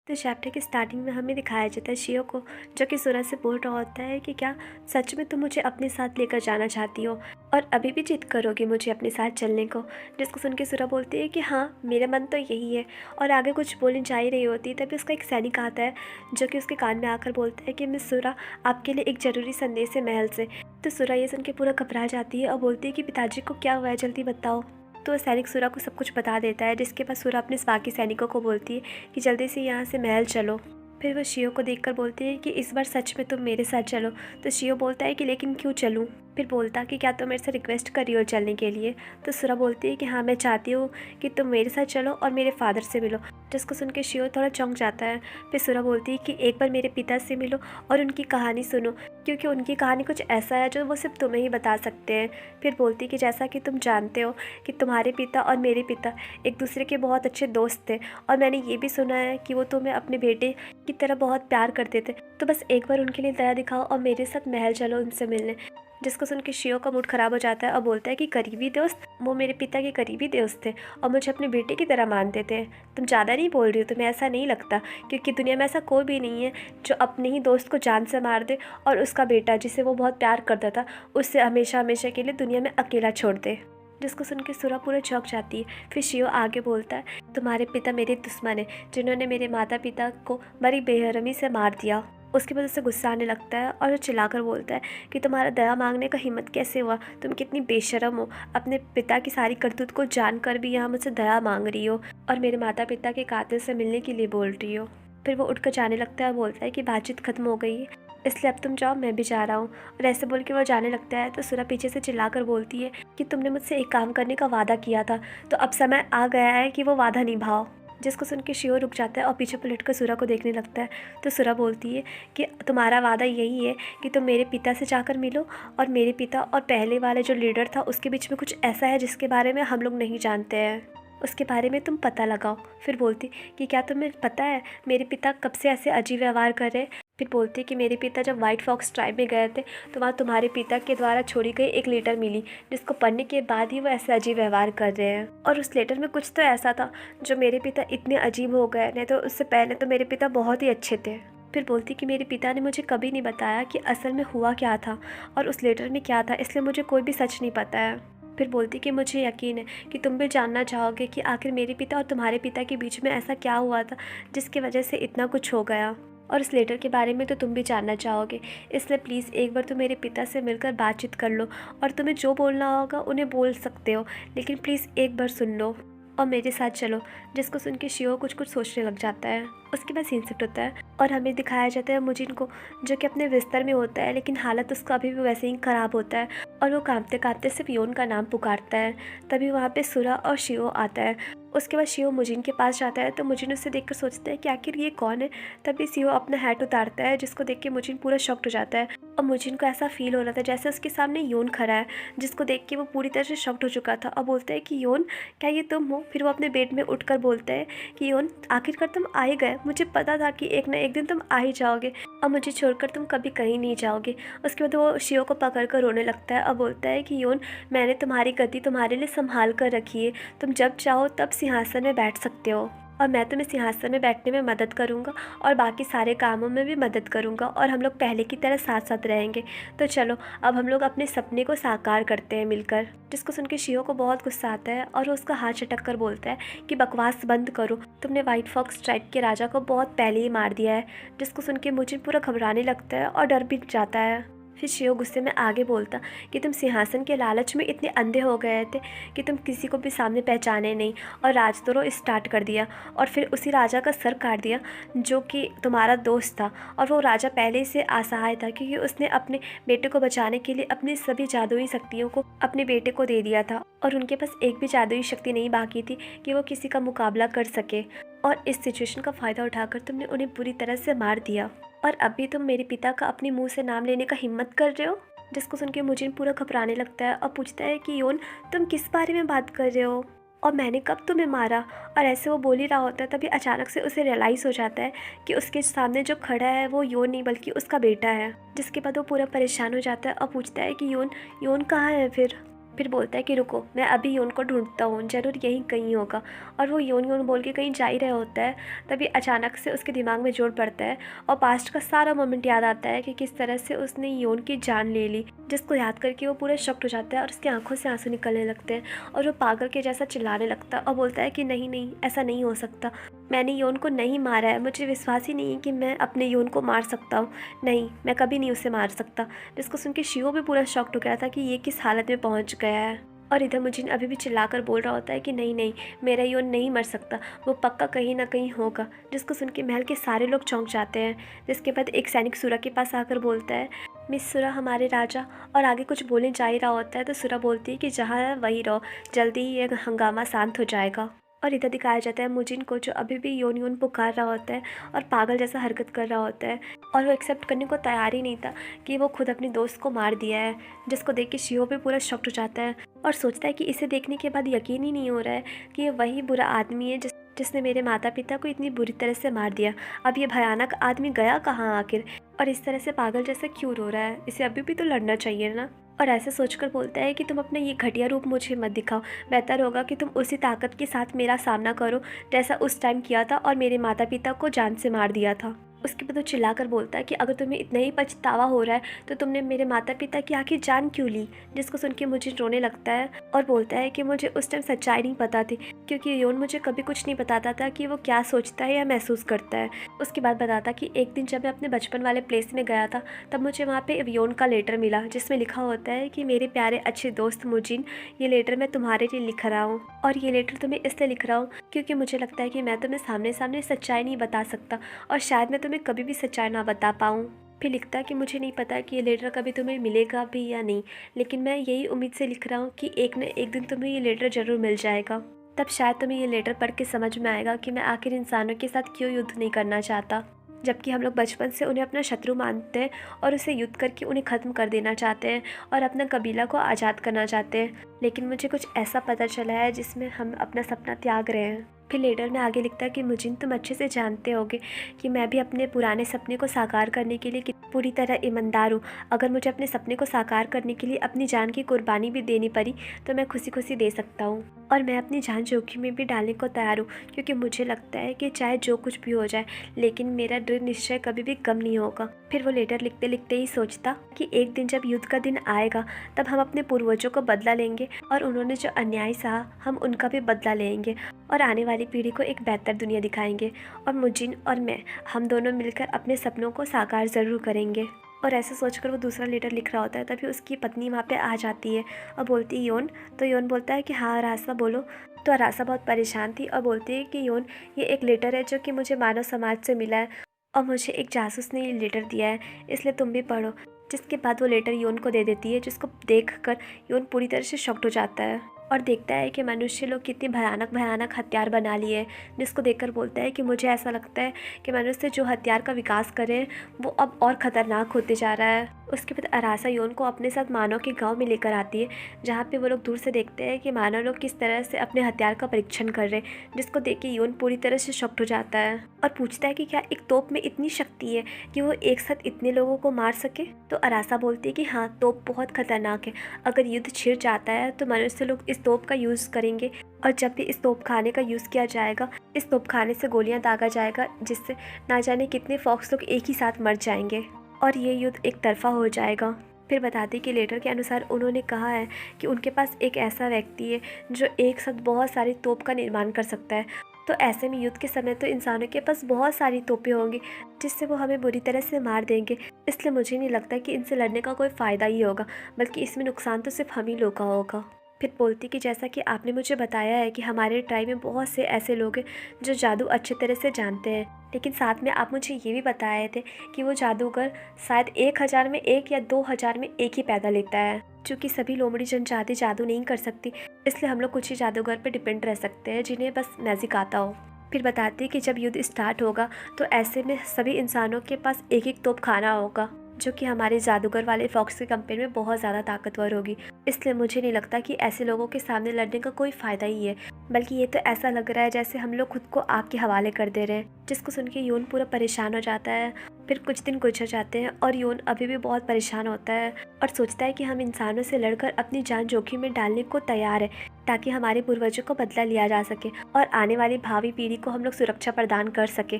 तो चैप्टर की स्टार्टिंग में हमें दिखाया जाता है शियो को, जो कि सुरा से बोल रहा होता है कि क्या सच में तुम मुझे अपने साथ लेकर जाना चाहती हो और अभी भी जिद करोगी मुझे अपने साथ चलने को। जिसको सुन के सुरा बोलती है कि हाँ, मेरा मन तो यही है। और आगे कुछ बोलने जा ही रही होती तभी उसका एक सैनिक आता है, जो कि उसके कान में आकर बोलता है कि मिस सुरा, आपके लिए एक ज़रूरी संदेश है महल से। तो सुरा ये सुन के पूरा घबरा जाती है और बोलती है कि पिताजी को क्या हुआ है, जल्दी बताओ। तो सैनिक सुरा को सब कुछ बता देता है, जिसके बाद सुरा अपने बाकी सैनिकों को बोलती है कि जल्दी से यहाँ से महल चलो। फिर वो शियो को देखकर बोलती है कि इस बार सच में तुम मेरे साथ चलो। तो शियो बोलता है कि लेकिन क्यों चलूँ। फिर बोलता कि क्या तुम मेरे से रिक्वेस्ट करी हो चलने के लिए। तो सुरा बोलती है कि हाँ, मैं चाहती हूँ कि तुम मेरे साथ चलो और मेरे फादर से मिलो। जिसको सुन के शियो थोड़ा चौंक जाता है। फिर सुरा बोलती है कि एक बार मेरे पिता से मिलो और उनकी कहानी सुनो, क्योंकि उनकी कहानी कुछ ऐसा है जो वो सिर्फ तुम्हें ही बता सकते हैं। फिर बोलती कि जैसा कि तुम जानते हो कि तुम्हारे पिता और मेरे पिता एक दूसरे के बहुत अच्छे दोस्त थे, और मैंने ये भी सुना है कि वो तुम्हें अपने बेटे की तरह बहुत प्यार करते थे। तो बस एक बार उनके लिए दया दिखाओ और मेरे साथ महल चलो उनसे मिलने। जिसको सुन के शियो का मूड खराब हो जाता है और बोलता है कि करीबी दोस्त, वो मेरे पिता के करीबी दोस्त थे और मुझे अपने बेटे की तरह मानते थे। तुम ज़्यादा नहीं बोल रही हो, तुम्हें ऐसा नहीं लगता? क्योंकि दुनिया में ऐसा कोई भी नहीं है जो अपने ही दोस्त को जान से मार दे और उसका बेटा, जिसे वो बहुत प्यार करता था, उससे हमेशा हमेशा के लिए दुनिया में अकेला छोड़ दे। जिसको सुन के सुरा पूरा चौंक जाती है। फिर शियो आगे बोलता है, तुम्हारे पिता मेरे दुश्मन है, जिन्होंने मेरे माता पिता को बड़ी बेरहमी से मार दिया। उसके बाद उसे गुस्सा आने लगता है और वो चिल्लाकर बोलता है कि तुम्हारा दया मांगने का हिम्मत कैसे हुआ, तुम कितनी बेशर्म हो, अपने पिता की सारी करतूत को जानकर भी यहाँ मुझसे दया मांग रही हो और मेरे माता पिता के कातिल से मिलने के लिए बोल रही हो। फिर वो उठकर जाने लगता है और बोलता है कि बातचीत खत्म हो गई है, इसलिए अब तुम जाओ, मैं भी जा रहा हूँ। और ऐसे बोल के वो जाने लगता है। तो सुरा पीछे से चिल्लाकर बोलती है कि तुमने मुझसे एक काम करने का वादा किया था, तो अब समय आ गया है कि वो वादा निभाओ। जिसको सुन के शियो रुक जाता है और पीछे पलटकर सुरा को देखने लगता है। तो सुरा बोलती है कि तुम्हारा वादा यही है कि तुम मेरे पिता से जाकर मिलो, और मेरे पिता और पहले वाले जो लीडर था उसके बीच में कुछ ऐसा है जिसके बारे में हम लोग नहीं जानते हैं, उसके बारे में तुम पता लगाओ। फिर बोलती कि क्या तुम्हें पता है मेरे पिता कब से ऐसे अजीब व्यवहार कर रहे हैं। फिर बोलती कि मेरे पिता जब व्हाइट फॉक्स ट्राइब में गए थे तो वहाँ तुम्हारे पिता के द्वारा छोड़ी गई एक लेटर मिली, जिसको पढ़ने के बाद ही वो ऐसे अजीब व्यवहार कर रहे हैं। और उस लेटर में कुछ तो ऐसा था जो मेरे पिता इतने अजीब हो गए, नहीं तो उससे पहले तो मेरे पिता बहुत ही अच्छे थे। फिर बोलती कि मेरे पिता ने मुझे कभी नहीं बताया कि असल में हुआ क्या था और उस लेटर में क्या था, इसलिए मुझे कोई भी सच नहीं पता है। फिर बोलती कि मुझे यकीन है कि तुम भी जानना चाहोगे कि आखिर मेरे पिता और तुम्हारे पिता के बीच में ऐसा क्या हुआ था जिसकी वजह से इतना कुछ हो गया, और इस लेटर के बारे में तो तुम भी जानना चाहोगे। इसलिए प्लीज़ एक बार तुम मेरे पिता से मिलकर बातचीत कर लो, और तुम्हें जो बोलना होगा उन्हें बोल सकते हो, लेकिन प्लीज़ एक बार सुन लो और मेरे साथ चलो। जिसको सुन के शियो कुछ कुछ सोचने लग जाता है। उसके बाद सीन शिफ्ट होता है और हमें दिखाया जाता है मुजिन को, जो कि अपने बिस्तर में होता है, लेकिन हालत उसका अभी भी वैसे ही ख़राब होता है और वो कांपते कांपते सिर्फ योन का नाम पुकारता है। तभी वहाँ पे सुरा और शियो आता है। उसके बाद शियो मुजिन के पास जाता है तो मुजिन उससे देखकर सोचता है कि आखिर ये कौन है। तभी शियो अपना हैट उतारता है, जिसको देख के मुजिन पूरा शॉक्ड हो जाता है और मुजिन को ऐसा फील हो रहा था जैसे उसके सामने योन खड़ा है, जिसको देख के वो पूरी तरह से शॉक्ड हो चुका था और बोलता है कि योन, क्या ये तुम हो? फिर वो अपने बेड में उठकर बोलता है कि योन, आखिरकार तुम आ ही गए। मुझे पता था कि एक ना एक दिन तुम आ ही जाओगे और मुझे छोड़कर तुम कभी कहीं नहीं जाओगे। उसके बाद वो शियो को पकड़ कर रोने लगता है और बोलता है कि योन, मैंने तुम्हारी गद्दी तुम्हारे लिए संभाल कर रखी है, तुम जब चाहो तब सिंहासन में बैठ सकते हो और मैं तुम्हें सिंहासन में बैठने में मदद करूंगा और बाकी सारे कामों में भी मदद करूंगा, और हम लोग पहले की तरह साथ साथ रहेंगे। तो चलो अब हम लोग अपने सपने को साकार करते हैं मिलकर। जिसको सुन के शियो को बहुत गुस्सा आता है और वो उसका हाथ झटक कर बोलता है कि बकवास बंद करो, तुमने व्हाइट फॉक्स ट्राइब के राजा को बहुत पहले ही मार दिया है। जिसको सुन के मुझे पूरा घबराने लगता है और डर भी जाता है। फिर शियो गुस्से में आगे बोलता कि तुम सिंहासन के लालच में इतने अंधे हो गए थे कि तुम किसी को भी सामने पहचाने नहीं और राजद्रोह स्टार्ट कर दिया, और फिर उसी राजा का सर काट दिया जो कि तुम्हारा दोस्त था। और वो राजा पहले से असहाय था क्योंकि उसने अपने बेटे को बचाने के लिए अपनी सभी जादुई शक्तियों को अपने बेटे को दे दिया था, और उनके पास एक भी जादुई शक्ति नहीं बाकी थी कि वो किसी का मुकाबला कर सके। और इस सिचुएशन का फ़ायदा उठाकर तुमने उन्हें बुरी तरह से मार दिया, और अभी तुम मेरे पिता का अपने मुंह से नाम लेने का हिम्मत कर रहे हो। जिसको सुन के मुझे पूरा घबराने लगता है और पूछता है कि योन, तुम किस बारे में बात कर रहे हो और मैंने कब तुम्हें मारा। और ऐसे वो बोल ही रहा होता है तभी अचानक से उसे रियलाइज़ हो जाता है कि उसके सामने जो खड़ा है वो योन नहीं बल्कि उसका बेटा है। जिसके बाद वो पूरा परेशान हो जाता है और पूछता है कि योन, योन कहाँ है फिर। फिर बोलता है कि रुको, मैं अभी योन को ढूंढता हूँ, ज़रूर यहीं कहीं होगा। और वो योन योन बोल के कहीं जा ही रहा होता है, तभी अचानक से उसके दिमाग में जोर पड़ता है और पास्ट का सारा मोमेंट याद आता है कि किस तरह से उसने योन की जान ले ली, जिसको याद करके वो पूरा शॉक्ड हो जाता है और उसकी आंखों से आंसू निकलने लगते हैं और वो पागल के जैसा चिल्लाने लगता है और बोलता है कि नहीं नहीं, ऐसा नहीं हो सकता, मैंने योन को नहीं मारा है, मुझे विश्वास ही नहीं है कि मैं अपने योन को मार सकता हूँ, नहीं, मैं कभी नहीं उसे मार सकता। जिसको सुन के शिहो भी पूरा शॉक्ड हो गया था कि ये किस हालत में पहुँच गया है। और इधर मुजिन अभी भी चिल्लाकर बोल रहा होता है कि नहीं नहीं, मेरा योन नहीं मर सकता, वो पक्का कहीं ना कहीं होगा। जिसको सुन के महल के सारे लोग चौंक जाते हैं। जिसके बाद एक सैनिक सुरा के पास आकर बोलता है, मिस सुरा, हमारे राजा। और आगे कुछ बोलने जा ही रहा होता है तो सुरा बोलती है कि जहाँ है वहीं रहो, जल्दी ही ये हंगामा शांत हो जाएगा। और इधर दिखाया जाता है मुजिन को, जो अभी भी योन योन पुकार रहा होता है और पागल जैसा हरकत कर रहा होता है और वो एक्सेप्ट करने को तैयार ही नहीं था कि वो खुद अपने दोस्त को मार दिया है। जिसको देख के शिहो भी पूरा शॉक्ड हो जाता है और सोचता है कि इसे देखने के बाद यकीन ही नहीं हो रहा है कि ये वही बुरा आदमी है जिसने मेरे माता पिता को इतनी बुरी तरह से मार दिया। अब ये भयानक आदमी गया कहाँ आखिर, और इस तरह से पागल जैसा क्यों रो रहा है, इसे अभी भी तो लड़ना चाहिए ना। और ऐसे सोचकर बोलता है कि तुम अपना ये घटिया रूप मुझे मत दिखाओ, बेहतर होगा कि तुम उसी ताकत के साथ मेरा सामना करो जैसा उस टाइम किया था और मेरे माता पिता को जान से मार दिया था। उसके बाद वो चिल्लाकर बोलता है कि अगर तुम्हें इतना ही पछतावा हो रहा है तो तुमने मेरे माता पिता की आखिर जान क्यों ली। जिसको सुन के मुझे रोने लगता है और बोलता है कि मुझे उस टाइम सच्चाई नहीं पता थी, क्योंकि योन मुझे कभी कुछ नहीं बताता था कि वो क्या सोचता है या महसूस करता है। उसके बाद बताता कि एक दिन जब मैं अपने बचपन वाले प्लेस में गया था तब मुझे वहाँ पे योन का लेटर मिला, जिसमें लिखा होता है कि मेरे प्यारे अच्छे दोस्त मुजिन, ये लेटर मैं तुम्हारे लिए लिख रहा हूँ और ये लेटर तुम्हें इसलिए लिख रहा हूँ क्योंकि मुझे लगता है कि मैं तुम्हें सामने सामने सच्चाई नहीं बता सकता और शायद मैं तुम्हें कभी भी सच्चाई ना बता पाऊँ। फिर लिखता है कि मुझे नहीं पता कि ये लेटर कभी तुम्हें मिलेगा भी या नहीं, लेकिन मैं यही उम्मीद से लिख रहा हूँ कि एक न एक दिन तुम्हें ये लेटर ज़रूर मिल जाएगा। तब शायद तुम्हें ये लेटर पढ़ के समझ में आएगा कि मैं आखिर इंसानों के साथ क्यों युद्ध नहीं करना चाहता, जबकि हम लोग बचपन से उन्हें अपना शत्रु मानते हैं और उसे युद्ध करके उन्हें ख़त्म कर देना चाहते हैं और अपना कबीला को आज़ाद करना चाहते हैं। लेकिन मुझे कुछ ऐसा पता चला है जिसमें हम अपना सपना त्याग रहे हैं। फिर लेटर में आगे लिखता है कि मुजिन, तुम अच्छे से जानते होगे कि मैं भी अपने पुराने सपने को साकार करने के लिए पूरी तरह ईमानदार हूँ। अगर मुझे अपने सपने को साकार करने के लिए अपनी जान की कुर्बानी भी देनी पड़ी तो मैं खुशी खुशी दे सकता हूँ और मैं अपनी जान जोखिम में भी डालने को तैयार हूँ, क्योंकि मुझे लगता है कि चाहे जो कुछ भी हो जाए लेकिन मेरा दृढ़ निश्चय कभी भी कम नहीं होगा। फिर वो लेटर लिखते लिखते ही सोचता कि एक दिन जब युद्ध का दिन आएगा तब हम अपने पूर्वजों को बदला लेंगे और उन्होंने जो अन्याय सहा हम उनका भी बदला लेंगे और आने वाली पीढ़ी को एक बेहतर दुनिया दिखाएंगे और मुजिन और मैं, हम दोनों मिलकर अपने सपनों को साकार ज़रूर करेंगे। और ऐसा सोचकर वो दूसरा लेटर लिख रहा होता है तभी उसकी पत्नी वहाँ पे आ जाती है और बोलती है योन। तो योन बोलता है कि हाँ अरासा बोलो। तो अरासा बहुत परेशान थी और बोलती है कि योन, ये एक लेटर है जो कि मुझे मानव समाज से मिला है और मुझे एक जासूस ने ये लेटर दिया है, इसलिए तुम भी पढ़ो। जिसके बाद वो लेटर योन को दे देती है, जिसको देखकर योन पूरी तरह से शॉक्ड हो जाता है और देखता है कि मनुष्य लोग कितने भयानक भयानक हथियार बना लिए हैं। जिसको देखकर बोलता है कि मुझे ऐसा लगता है कि मनुष्य जो हथियार का विकास करे हैं वो अब और ख़तरनाक होते जा रहा है। उसके बाद अरासा योन को अपने साथ मानव के गांव में लेकर आती है, जहाँ पे वो लोग दूर से देखते हैं कि मानव लोग किस तरह से अपने हथियार का परीक्षण कर रहे हैं। जिसको देख के योन पूरी तरह से शॉक्ड हो जाता है और पूछता है कि क्या एक तोप में इतनी शक्ति है कि वो एक साथ इतने लोगों को मार सके। तो अरासा बोलती है कि हाँ, तोप बहुत खतरनाक है, अगर युद्ध छिड़ जाता है तो मनुष्य लोग इस तोप का यूज़ करेंगे और जब भी इस तोप खाने का यूज़ किया जाएगा, इस तोप खाने से गोलियां दागा जाएगा, जिससे ना जाने कितने फॉक्स लोग एक ही साथ मर जाएंगे और ये युद्ध एक तरफा हो जाएगा। फिर बताते कि लेटर के अनुसार उन्होंने कहा है कि उनके पास एक ऐसा व्यक्ति है जो एक साथ बहुत सारी तोप का निर्माण कर सकता है। तो ऐसे में युद्ध के समय तो इंसानों के पास बहुत सारी तोपें होंगी जिससे वो हमें बुरी तरह से मार देंगे, इसलिए मुझे नहीं लगता कि इनसे लड़ने का कोई फ़ायदा ही होगा, बल्कि इसमें नुकसान तो सिर्फ हम ही लोग का होगा। फिर बोलती कि जैसा कि आपने मुझे बताया है कि हमारे ट्राइब में बहुत से ऐसे लोग हैं जो जादू अच्छे तरह से जानते हैं, लेकिन साथ में आप मुझे ये भी बताए थे कि वो जादूगर शायद 1000 में एक या 2000 में एक ही पैदा लेता है। चूँकि सभी लोमड़ी जनजाति जादू नहीं कर सकती, इसलिए हम लोग कुछ ही जादूगर पर डिपेंड रह सकते हैं जिन्हें बस मैजिक आता हो। फिर बताती कि जब युद्ध स्टार्ट होगा तो ऐसे में सभी इंसानों के पास एक एक तोप खाना होगा, जो कि हमारे जादूगर वाले फॉक्स के कंपेयर में बहुत ज़्यादा ताकतवर होगी इसलिए मुझे नहीं लगता कि ऐसे लोगों के सामने लड़ने का कोई फ़ायदा ही है, बल्कि ये तो ऐसा लग रहा है जैसे हम लोग खुद को आग के हवाले कर दे रहे हैं। जिसको सुन के योन पूरा परेशान हो जाता है। फिर कुछ दिन गुजर जाते हैं और योन अभी भी बहुत परेशान होता है और सोचता है कि हम इंसानों से लड़कर अपनी जान जोखिम में डालने को तैयार है, ताकि हमारे पूर्वजों को बदला लिया जा सके और आने वाली भावी पीढ़ी को हम लोग सुरक्षा प्रदान कर सके,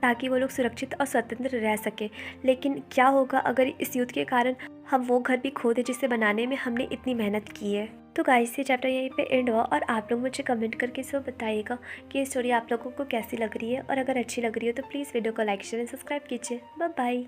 ताकि वो लोग सुरक्षित और स्वतंत्र रह सके। लेकिन क्या होगा अगर इस युद्ध के कारण हम वो घर भी खो दें जिसे बनाने में हमने इतनी मेहनत की है। तो गाइस, ये चैप्टर यहीं पे एंड हुआ और आप लोग मुझे कमेंट करके सब बताइएगा कि ये स्टोरी आप लोगों को कैसी लग रही है, और अगर अच्छी लग रही हो तो प्लीज़ वीडियो को लाइक शेयर एंड सब्सक्राइब कीजिए। Bye bye.